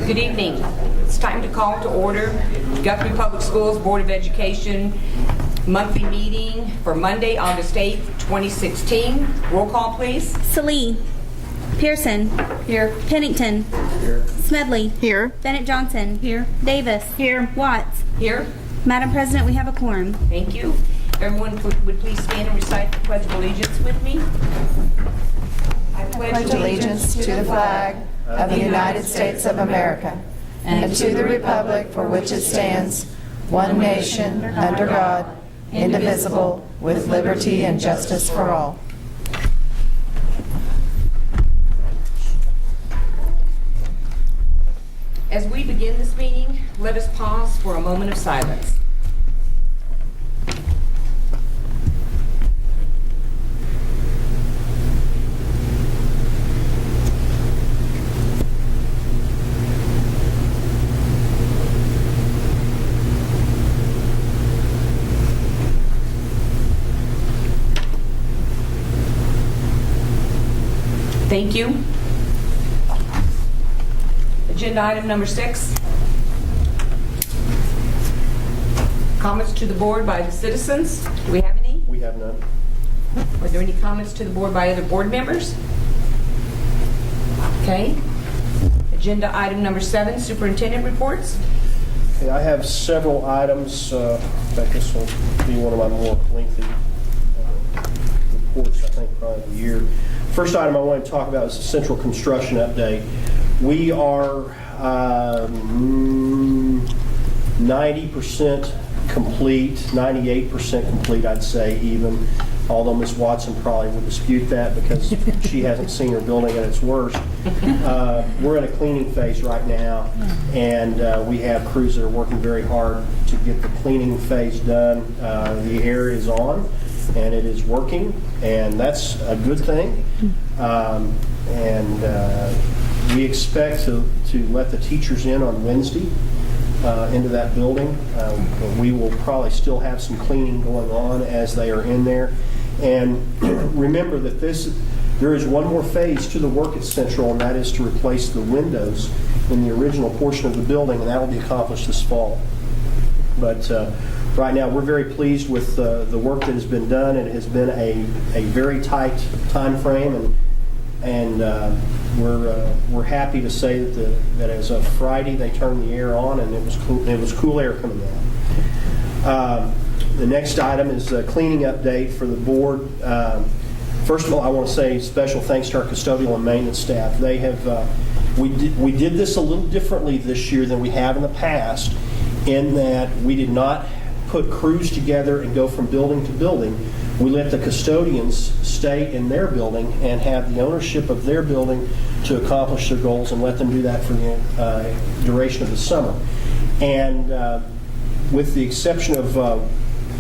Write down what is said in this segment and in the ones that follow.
Good evening. It's time to call to order Guthrie Public Schools Board of Education monthly meeting for Monday, August 8th, 2016. Roll call, please. Salee. Pearson. Here. Pennington. Here. Smedley. Here. Bennett Johnson. Here. Davis. Here. Watts. Here. Madam President, we have a quorum. Thank you. Everyone would please stand and recite the Pledge of Allegiance with me. I pledge allegiance to the flag of the United States of America and to the republic for which it stands, one nation, under God, indivisible, with liberty and justice for all. As we begin this meeting, let us pause for a moment of silence. Thank you. Agenda item number 6. Comments to the board by the citizens. Do we have any? We have none. Are there any comments to the board by other board members? Okay. Agenda item number 7, superintendent reports. Okay, I have several items. In fact, this will be one of my more lengthy reports, I think, probably of the year. First item I want to talk about is the central construction update. We are 90% complete, 98% complete, I'd say, even, although Ms. Watson probably would dispute that because she hasn't seen her building at its worst. We're in a cleaning phase right now, and we have crews that are working very hard to get the cleaning phase done. The air is on, and it is working, and that's a good thing. We expect to let the teachers in on Wednesday into that building. We will probably still have some cleaning going on as they are in there. And remember that there is one more phase to the work at Central, and that is to replace the windows in the original portion of the building, and that will be accomplished this fall. But right now, we're very pleased with the work that has been done. It has been a very tight time frame, and we're happy to say that as of Friday they turned the air on, and it was cool air coming out. The next item is a cleaning update for the board. First of all, I want to say special thanks to our custodial and maintenance staff. They have we did this a little differently this year than we have in the past, in that we did not put crews together and go from building to building. We let the custodians stay in their building and have the ownership of their building to accomplish their goals, and let them do that for the duration of the summer. And with the exception of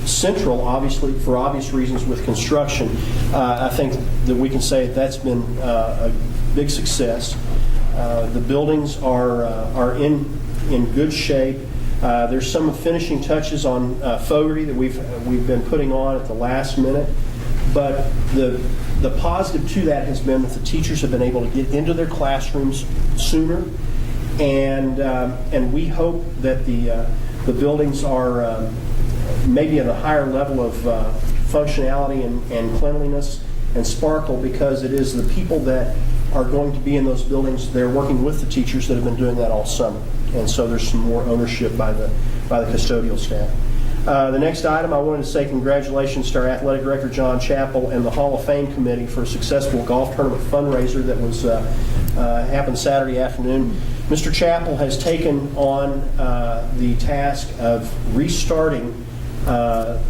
Central, obviously, for obvious reasons with construction, I think that we can say that's been a big success. The buildings are in good shape. There's some finishing touches on Fogarty that we've been putting on at the last minute, but the positive to that has been that the teachers have been able to get into their classrooms sooner, and we hope that the buildings are maybe at a higher level of functionality and cleanliness and sparkle, because it is the people that are going to be in those buildings. They're working with the teachers that have been doing that all summer, and so there's some more ownership by the custodial staff. The next item, I wanted to say congratulations to our athletic director John Chappell and the Hall of Fame committee for a successful golf tournament fundraiser that was happened Saturday afternoon. Mr. Chappell has taken on the task of restarting,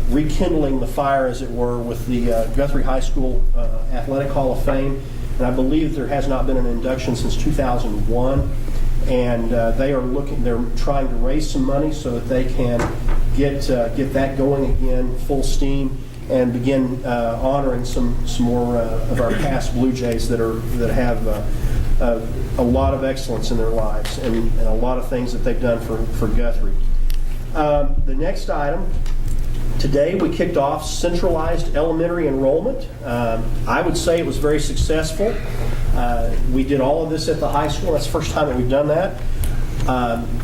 rekindling the fire, as it were, with the Guthrie High School Athletic Hall of Fame. And I believe there has not been an induction since 2001. And they're trying to raise some money so that they can get that going again, full steam, and begin honoring some more of our past Blue Jays that have a lot of excellence in their lives, and a lot of things that they've done for Guthrie. The next item. Today we kicked off centralized elementary enrollment. I would say it was very successful. We did all of this at the high school. That's the first time that we've done that.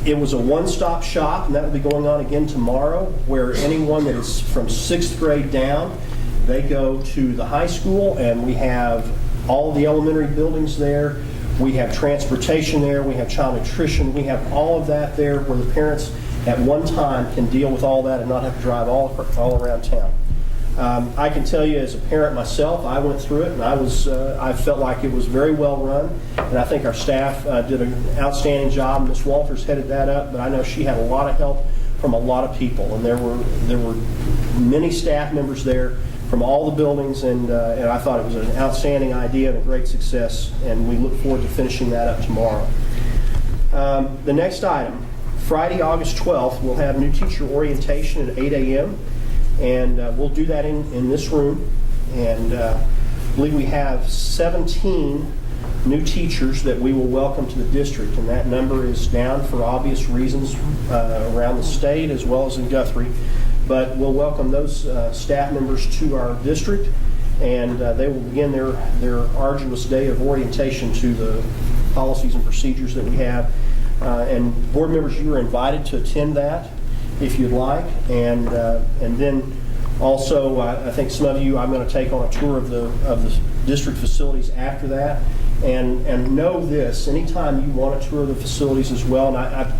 It was a one-stop shop, and that will be going on again tomorrow, where anyone that is from 6th grade down, they go to the high school, and we have all the elementary buildings there. We have transportation there. We have child nutrition. We have all of that there where the parents at one time can deal with all that and not have to drive all around town. I can tell you as a parent myself, I went through it, and I felt like it was very well run, and I think our staff did an outstanding job. Ms. Walters headed that up, but I know she had a lot of help from a lot of people, and there were many staff members there from all the buildings, and I thought it was an outstanding idea and a great success, and we look forward to finishing that up tomorrow. The next item, Friday, August 12th, we'll have new teacher orientation at 8 a.m., and we'll do that in this room. And I believe we have 17 new teachers that we will welcome to the district, and that number is down for obvious reasons around the state as well as in Guthrie. But we'll welcome those staff members to our district, and they will begin their arduous day of orientation to the policies and procedures that we have. And board members, you are invited to attend that if you'd like. And then also, I think some of you, I'm going to take on a tour of the district facilities after that. And know this, anytime you want to tour the facilities as well, and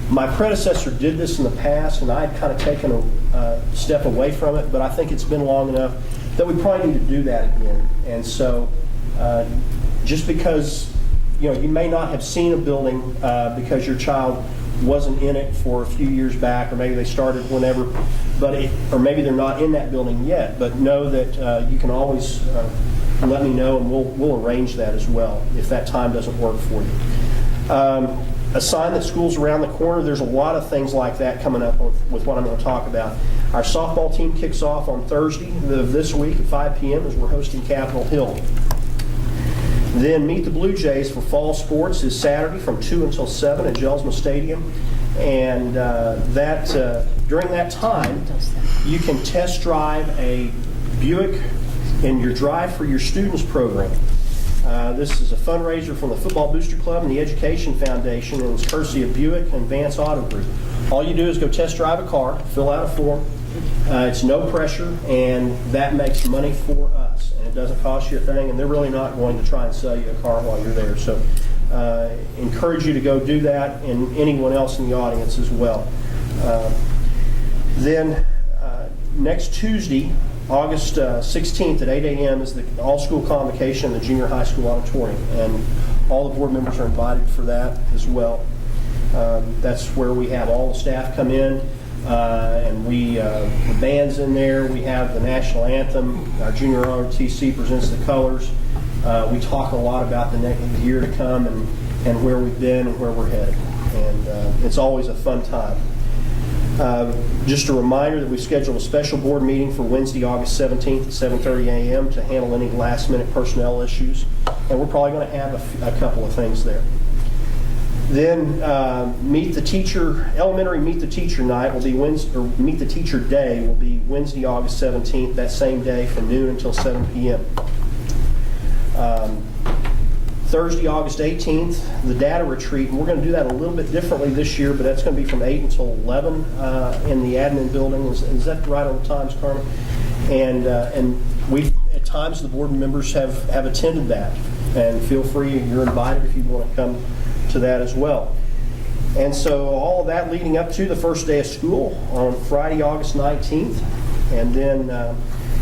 my predecessor did this in the past, and I'd kind of taken a step away from it, but I think it's been long enough that we probably need to do that again. And so just because you may not have seen a building because your child wasn't in it for a few years back, or maybe they started whenever, or maybe they're not in that building yet, but know that you can always let me know, and we'll arrange that as well if that time doesn't work for you. A sign that school's around the corner. There's a lot of things like that coming up with what I'm going to talk about. Our softball team kicks off on Thursday of this week at 5 p.m. as we're hosting Capitol Hill. Then Meet the Blue Jays for fall sports is Saturday from 2 until 7 at Jelsma Stadium. And during that time, you can test drive a Buick in your Drive for Your Students program. This is a fundraiser from the Football Booster Club and the Education Foundation, and it's courtesy of Buick and Vance Auto Group. All you do is go test drive a car, fill out a form. It's no pressure, and that makes money for us, and it doesn't cost you a thing, and they're really not going to try and sell you a car while you're there. So encourage you to go do that, and anyone else in the audience as well. Then next Tuesday, August 16th at 8 a.m. is the all-school convocation in the junior high school auditorium, and all the board members are invited for that as well. That's where we have all the staff come in, and the band's in there. We have the national anthem. Our junior ROTC presents the colors. We talk a lot about the next year to come and where we've been and where we're headed, and it's always a fun time. Just a reminder that we scheduled a special board meeting for Wednesday, August 17th at 7:30 a.m. to handle any last-minute personnel issues, and we're probably going to have a couple of things there. Then Meet the Teacher, elementary Meet the Teacher night will be Wednesday, or Meet the Teacher Day will be Wednesday, August 17th, that same day from noon until 7 p.m. Thursday, August 18th, the data retreat, and we're going to do that a little bit differently this year, but that's going to be from 8 until 11 in the admin building. Is that right on the times, Carmen? And we, at times, the board members have attended that, and feel free, you're invited if you want to come to that as well. And so all of that leading up to the first day of school on Friday, August 19th, and then a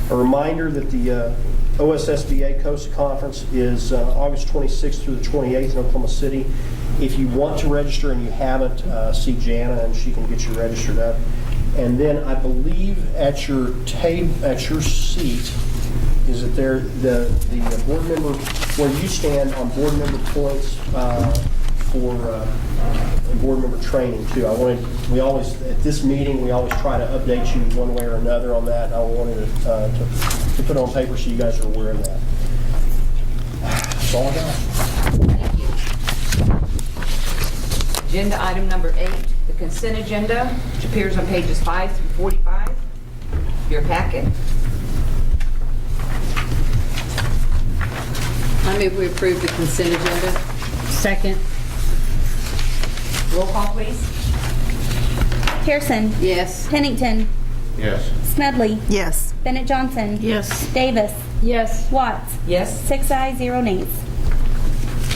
reminder that the OSSBA COSA Conference is August 26th through the 28th in Oklahoma City. If you want to register and you haven't, see Jana and she can get you registered up. And then I believe at your seat is that there the board member where you stand on board member points for board member training too. We always at this meeting we always try to update you one way or another on that. I wanted to put it on paper so you guys are aware of that. That's all I got. Thank you. Agenda item number 8, the consent agenda, which appears on pages 5 through 45 of your packet. I move we approve the consent agenda. Second. Roll call, please. Pearson. Yes. Pennington. Yes. Smedley. Yes. Bennett Johnson. Yes. Davis. Yes. Watts. Yes. 6 ayes, 0 nays.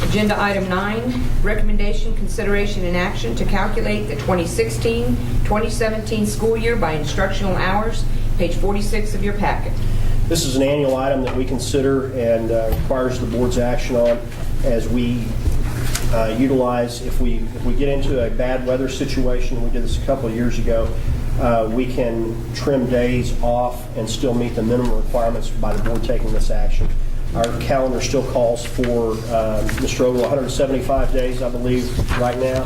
Agenda item 9, recommendation, consideration, and action to calculate the 2016-2017 school year by instructional hours, page 46 of your packet. This is an annual item that we consider and requires the board's action on as we utilize, if we get into a bad weather situation, we did this a couple of years ago, we can trim days off and still meet the minimum requirements by the board taking this action. Our calendar still calls for, Mr. Ogle, 175 days, I believe, right now.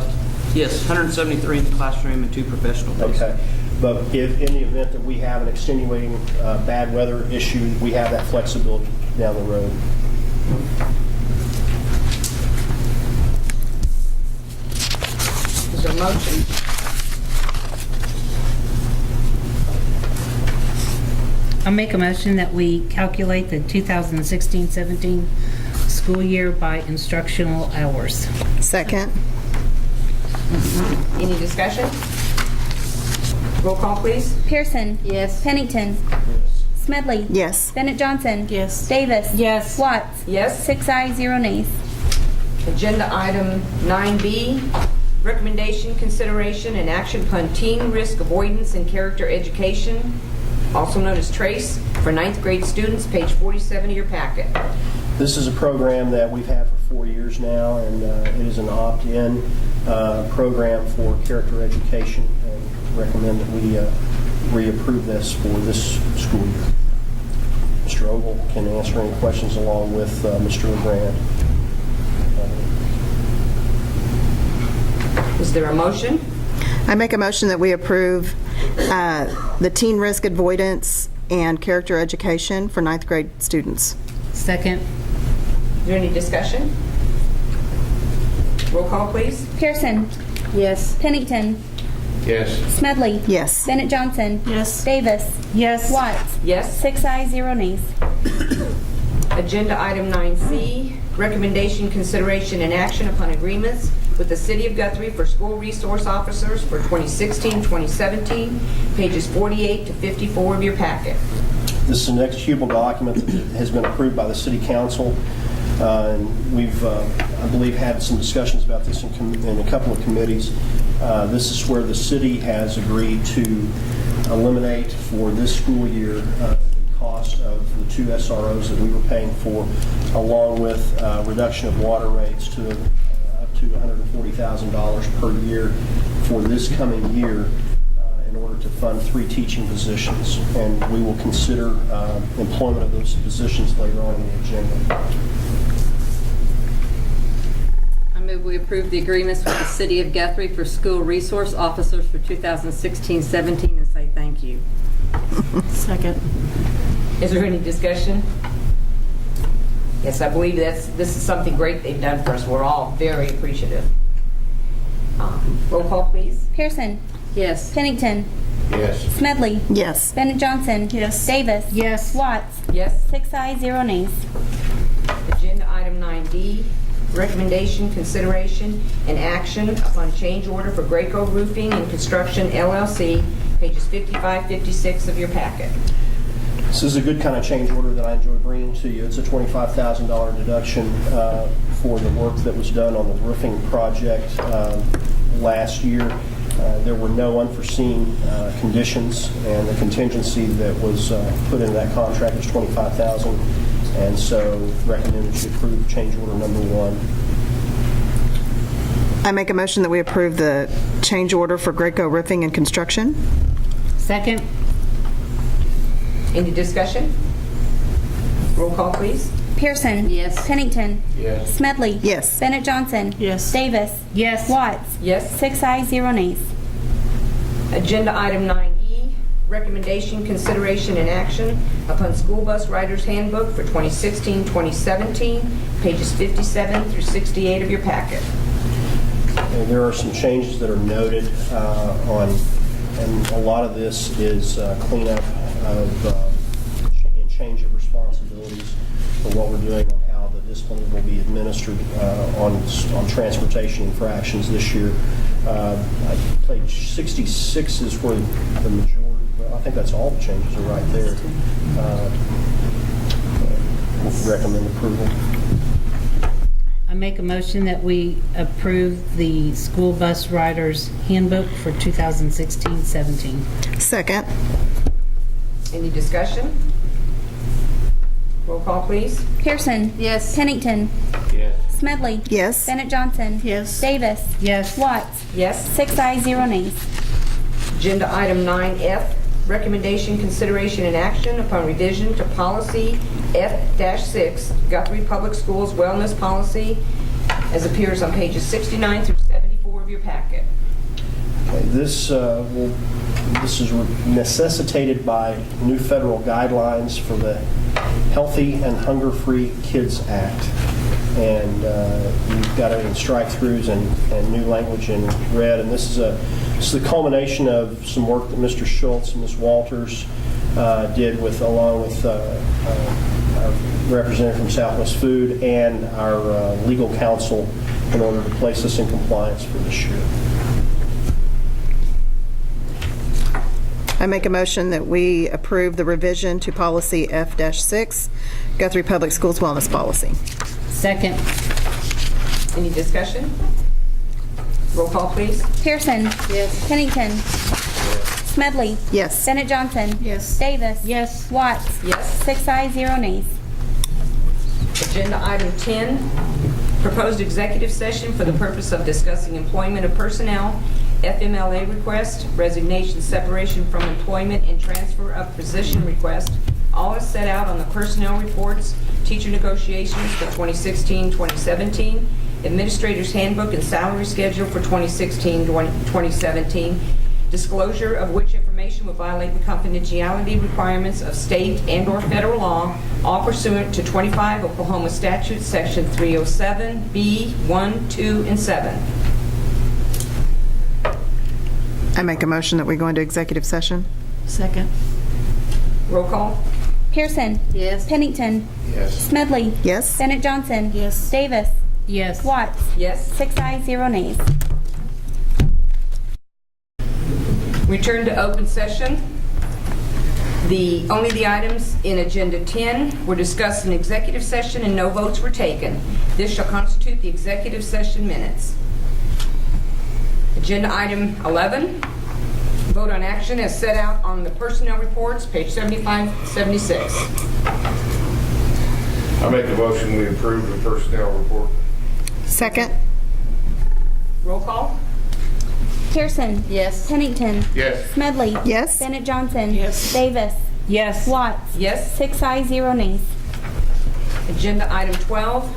Yes, 173 in the classroom and 2 professional days. Okay. But if in the event that we have an extenuating bad weather issue, we have that flexibility down the road. Is there a motion? I'll make a motion that we calculate the 2016-17 school year by instructional hours. Second. Any discussion? Roll call, please. Pearson. Yes. Pennington. Smedley. Yes. Bennett Johnson. Yes. Davis. Yes. Watts. Yes. 6 ayes, 0 nays. Agenda item 9B, recommendation, consideration, and action upon teen risk avoidance and character education, also known as TRACE, for 9th grade students, page 47 of your packet. This is a program that we've had for 4 years now, and it is an opt-in program for character education, and recommend that we reapprove this for this school year. Mr. Ogle can answer any questions along with Mr. LeGrand. Is there a motion? I make a motion that we approve the teen risk avoidance and character education for 9th grade students. Second. Is there any discussion? Roll call, please. Pearson. Yes. Pennington. Yes. Smedley. Yes. Bennett Johnson. Yes. Davis. Yes. Watts. Yes. 6 ayes, 0 nays. Agenda item 9C, recommendation, consideration, and action upon agreements with the City of Guthrie for school resource officers for 2016-2017, pages 48 to 54 of your packet. This is an executable document that has been approved by the City Council. And we've, I believe, had some discussions about this in a couple of committees. This is where the city has agreed to eliminate for this school year the cost of the 2 SROs that we were paying for, along with reduction of water rates to up to $140,000 per year for this coming year in order to fund 3 teaching positions. And we will consider employment of those positions later on in the agenda. I move we approve the agreements with the City of Guthrie for school resource officers for 2016-17 and say thank you. Second. Is there any discussion? Yes, I believe this is something great they've done for us. We're all very appreciative. Roll call, please. Pearson. Yes. Pennington. Yes. Smedley. Yes. Bennett Johnson. Yes. Davis. Yes. Watts. Yes. 6 ayes, 0 nays. Agenda item 9D, recommendation, consideration, and action upon change order for Graco Roofing and Construction, LLC, pages 55, 56 of your packet. This is a good kind of change order that I enjoy bringing to you. It's a $25,000 deduction for the work that was done on the roofing project last year. There were no unforeseen conditions, and the contingency that was put into that contract was $25,000, and so recommend that you approve change order number 1. I make a motion that we approve the change order for Graco Roofing and Construction. Second. Any discussion? Roll call, please. Pearson. Yes. Pennington. Yes. Smedley. Yes. Bennett Johnson. Yes. Davis. Yes. Watts. Yes. 6 ayes, 0 nays. Agenda item 9E, recommendation, consideration, and action upon school bus riders handbook for 2016-2017, pages 57 through 68 of your packet. And there are some changes that are noted and a lot of this is cleanup of and change of responsibilities for what we're doing on how the discipline will be administered on transportation infractions this year. Page 66 is where the majority, well, I think that's all the changes are right there. We'll recommend approval. I make a motion that we approve the school bus riders handbook for 2016-17. Second. Any discussion? Roll call, please. Pearson. Yes. Pennington. Yes. Smedley. Yes. Bennett Johnson. Yes. Davis. Yes. Watts. Yes. 6 ayes, 0 nays. Agenda item 9F, recommendation, consideration, and action upon revision to policy F-6, Guthrie Public Schools Wellness Policy, as appears on pages 69 through 74 of your packet. Okay, this is necessitated by new federal guidelines for the Healthy and Hunger-Free Kids Act. And we've got it in strike-throughs and new language in red. And this is the culmination of some work that Mr. Schultz and Ms. Walters did along with our representative from Southwest Food and our legal counsel in order to place us in compliance for this year. I make a motion that we approve the revision to policy F-6, Guthrie Public Schools Wellness Policy. Second. Any discussion? Roll call, please. Pearson. Yes. Pennington. Smedley. Yes. Bennett Johnson. Yes. Davis. Yes. Watts. Yes. 6 ayes, 0 nays. Agenda item 10, proposed executive session for the purpose of discussing employment of personnel, FMLA request, resignation, separation from employment, and transfer of position request, all is set out on the personnel reports, teacher negotiations for 2016-2017, administrator's handbook and salary schedule for 2016-2017, disclosure of which information will violate the confidentiality requirements of state and/or federal law, all pursuant to 25 Oklahoma statutes, section 307B, 1, 2, and 7. I make a motion that we go into executive session. Second. Roll call. Pearson. Yes. Pennington. Yes. Smedley. Yes. Bennett Johnson. Yes. Davis. Yes. Watts. Yes. 6 ayes, 0 nays. Return to open session. Only the items in Agenda 10 were discussed in executive session and no votes were taken. This shall constitute the executive session minutes. Agenda item 11, vote on action as set out on the personnel reports, page 75-76. I make a motion we approve the personnel report. Second. Roll call. Pearson. Yes. Pennington. Yes. Smedley. Yes. Bennett Johnson. Yes. Davis. Yes. Watts. Yes. 6 ayes, 0 nays. Agenda item 12,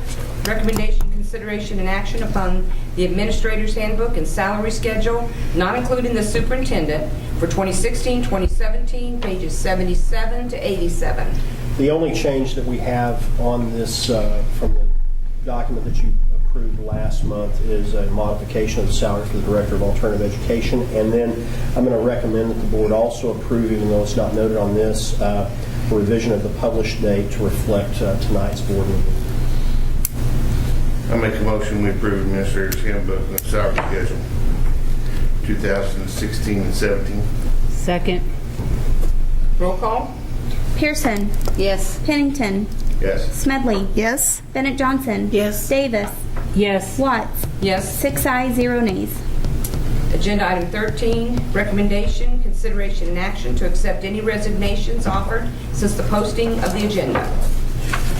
recommendation, consideration, and action upon the administrator's handbook and salary schedule, not including the superintendent, for 2016-2017, pages 77 to 87. The only change that we have on this from the document that you approved last month is a modification of the salary for the Director of Alternative Education. And then I'm going to recommend that the board also approve, even though it's not noted on this, a revision of the published date to reflect tonight's board meeting. I make a motion we approve administrator's handbook and salary schedule 2016 and 17. Second. Roll call. Pearson. Yes. Pennington. Yes. Smedley. Yes. Bennett Johnson. Yes. Davis. Yes. Watts. Yes. 6 ayes, 0 nays. Agenda item 13, recommendation, consideration, and action to accept any resignations offered since the posting of the agenda.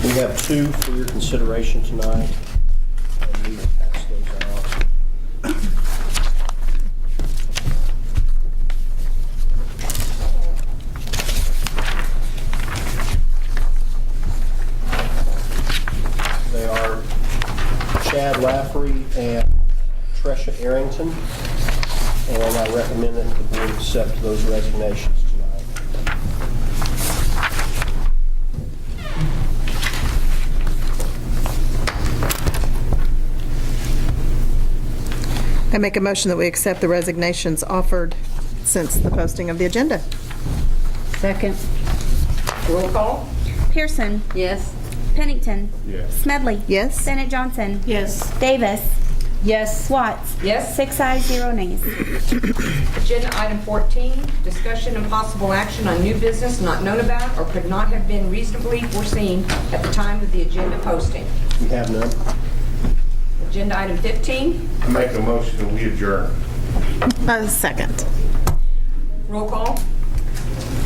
We have two for your consideration tonight, and we will pass those out. They are Chad Laffery and Tresha Arrington, and I recommend that the board accept those resignations tonight. I make a motion that we accept the resignations offered since the posting of the agenda. Second. Roll call. Pearson. Yes. Pennington. Yes. Smedley. Yes. Bennett Johnson. Yes. Davis. Yes. Watts. Yes. 6 ayes, 0 nays. Agenda item 14, discussion and possible action on new business not known about or could not have been reasonably foreseen at the time of the agenda posting. We have none. Agenda item 15, I make a motion that we adjourn. Second. roll call.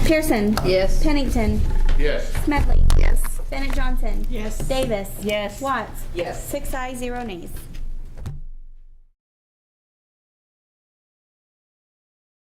Pearson. Yes. Pennington. Yes. Smedley. Yes. Bennett Johnson. Yes. Davis. Yes. Watts. Yes. 6 ayes, 0 nays.